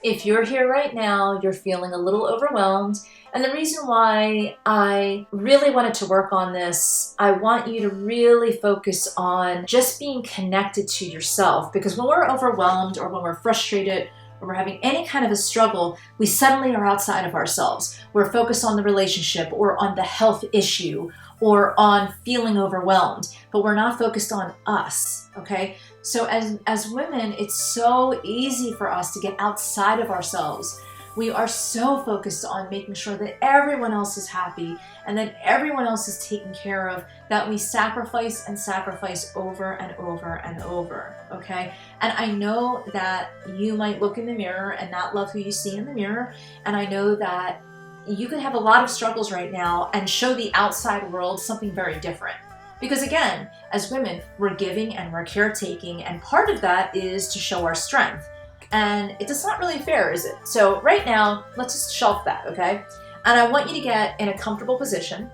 If you're here right now, you're feeling a little overwhelmed, and the reason why I really wanted to work on this, I want you to really focus on just being connected to yourself, because when we're overwhelmed or when we're frustrated or we're having any kind of a struggle, we suddenly are outside of ourselves. We're focused on the relationship or on the health issue or on feeling overwhelmed, but we're not focused on us, okay? So as women, it's so easy for us to get outside of ourselves. We are so focused on making sure that everyone else is happy and that everyone else is taken care of, that we sacrifice and sacrifice over and over and over, okay? And I know that you might look in the mirror and not love who you see in the mirror, and I know that you could have a lot of struggles right now and show the outside world something very different. Because again, as women, we're giving and we're caretaking, and part of that is to show our strength. And it's not really fair, is it? So right now, let's just shelf that, okay? And I want you to get in a comfortable position.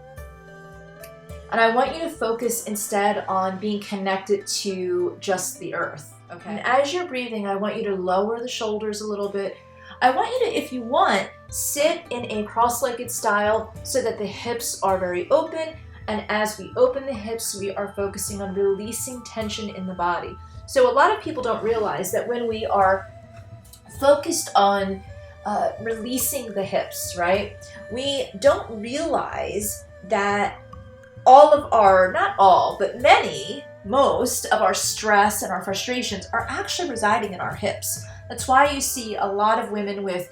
And I want you to focus instead on being connected to just the earth, okay? And as you're breathing, I want you to lower the shoulders a little bit. I want you to, if you want, sit in a cross-legged style so that the hips are very open. And as we open the hips, we are focusing on releasing tension in the body. So a lot of people don't realize that when we are focused on releasing the hips, right? We don't realize that all of our, not all, but most of our stress and our frustrations are actually residing in our hips. That's why you see a lot of women with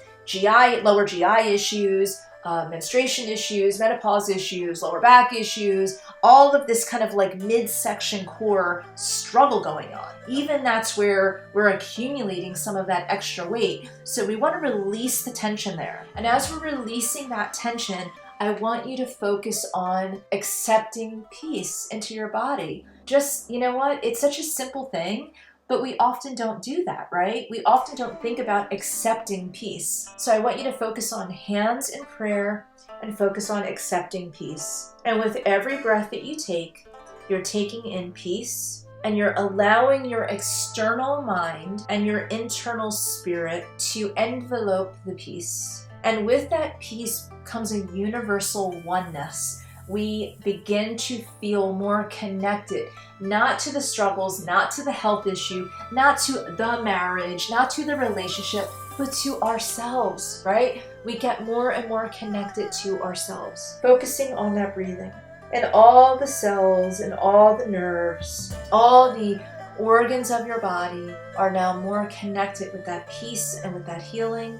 lower GI issues, menstruation issues, menopause issues, lower back issues, all of this kind of like midsection core struggle going on. Even that's where we're accumulating some of that extra weight. So we want to release the tension there. And as we're releasing that tension, I want you to focus on accepting peace into your body. Just, you know what? It's such a simple thing, but we often don't do that, right? We often don't think about accepting peace. So I want you to focus on hands in prayer and focus on accepting peace. And with every breath that you take, you're taking in peace and you're allowing your external mind and your internal spirit to envelope the peace. And with that peace comes a universal oneness. We begin to feel more connected, not to the struggles, not to the health issue, not to the marriage, not to the relationship, but to ourselves, right? We get more and more connected to ourselves. Focusing on that breathing. And all the cells and all the nerves, all the organs of your body are now more connected with that peace and with that healing.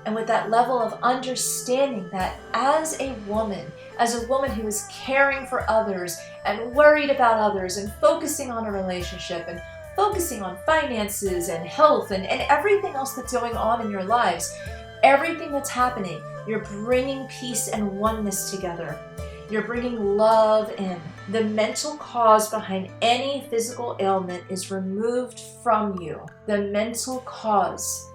And with that level of understanding that as a woman who is caring for others and worried about others and focusing on a relationship and focusing on finances and health and everything else that's going on in your lives, everything that's happening, you're bringing peace and oneness together. You're bringing love in. The mental cause behind any physical ailment is removed from you. The mental cause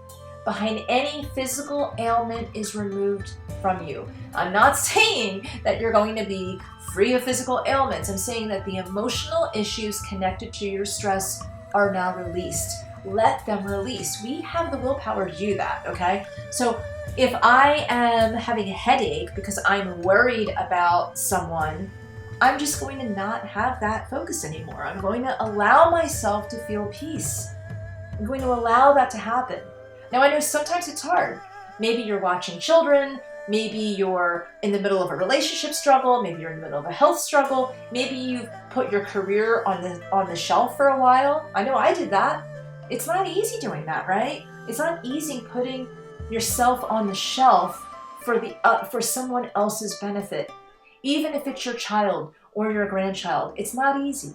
behind any physical ailment is removed from you. I'm not saying that you're going to be free of physical ailments. I'm saying that the emotional issues connected to your stress are now released. Let them release. We have the willpower to do that, okay? So if I am having a headache because I'm worried about someone, I'm just going to not have that focus anymore. I'm going to allow myself to feel peace. I'm going to allow that to happen. Now, I know sometimes it's hard. Maybe you're watching children, maybe you're in the middle of a relationship struggle, maybe you're in the middle of a health struggle, maybe you've put your career on the shelf for a while. I know I did that. It's not easy doing that, right? It's not easy putting yourself on the shelf for someone else's benefit. Even if it's your child or your grandchild, it's not easy.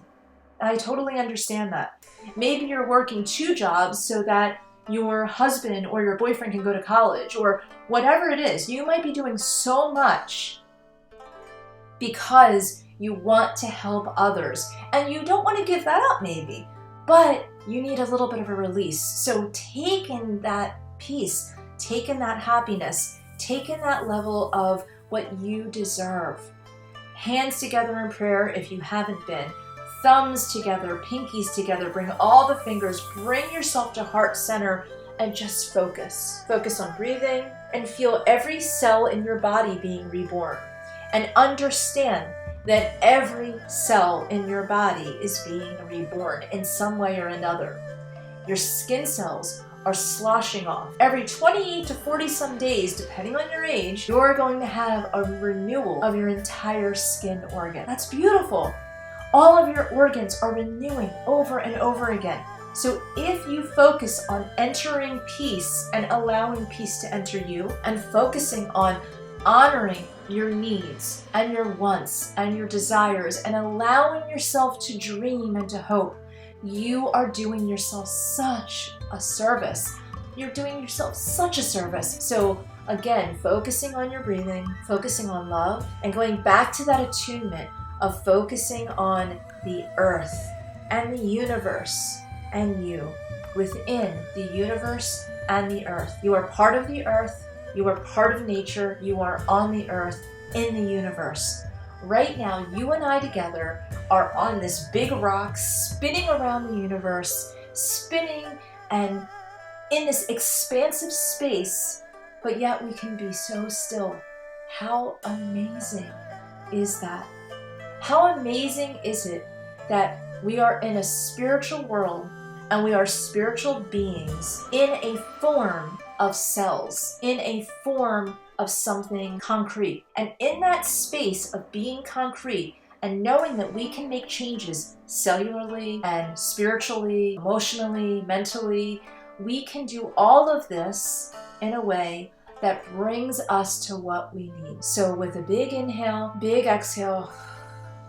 I totally understand that. Maybe you're working 2 jobs so that your husband or your boyfriend can go to college, or whatever it is. You might be doing so much because you want to help others and you don't want to give that up maybe, but you need a little bit of a release. So take in that peace, take in that happiness, take in that level of what you deserve. Hands together in prayer if you haven't been. Thumbs together, pinkies together, bring all the fingers, bring yourself to heart center and just focus. Focus on breathing and feel every cell in your body being reborn. And understand that every cell in your body is being reborn in some way or another. Your skin cells are sloshing off. Every 28 to 40 some days, depending on your age, you're going to have a renewal of your entire skin organ. That's beautiful. All of your organs are renewing over and over again. So if you focus on entering peace and allowing peace to enter you, and focusing on honoring your needs and your wants and your desires and allowing yourself to dream and to hope, you are doing yourself such a service. You're doing yourself such a service. So again, focusing on your breathing, focusing on love, and going back to that attunement of focusing on the earth and the universe and you within the universe and the earth. You are part of the earth. You are part of nature. You are on the earth, in the universe. Right now, you and I together are on this big rock spinning around the universe, spinning and in this expansive space, but yet we can be so still. How amazing is that? How amazing is it that we are in a spiritual world and we are spiritual beings in a form of cells, in a form of something concrete. And in that space of being concrete and knowing that we can make changes cellularly and spiritually, emotionally, mentally, we can do all of this in a way that brings us to what we need. So with a big inhale, big exhale,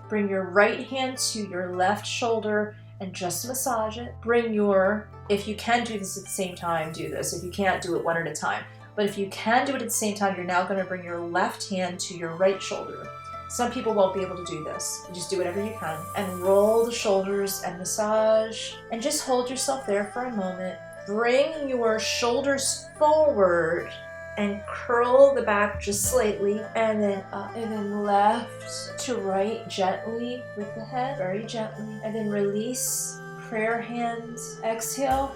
bring your right hand to your left shoulder and just massage it. Bring your, if you can do this at the same time, do this. If you can't, do it one at a time. But if you can do it at the same time, you're now going to bring your left hand to your right shoulder. Some people won't be able to do this. You just do whatever you can. And roll the shoulders and massage. And just hold yourself there for a moment. Bring your shoulders forward and curl the back just slightly. And then up and then left to right gently with the head, very gently. And then release, prayer hands, exhale.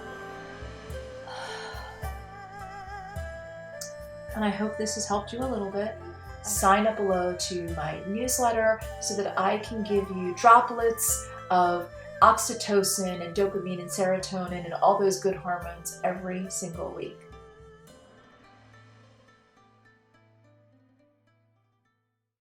And I hope this has helped you a little bit. Sign up below to my newsletter so that I can give you droplets of oxytocin and dopamine and serotonin and all those good hormones every single week.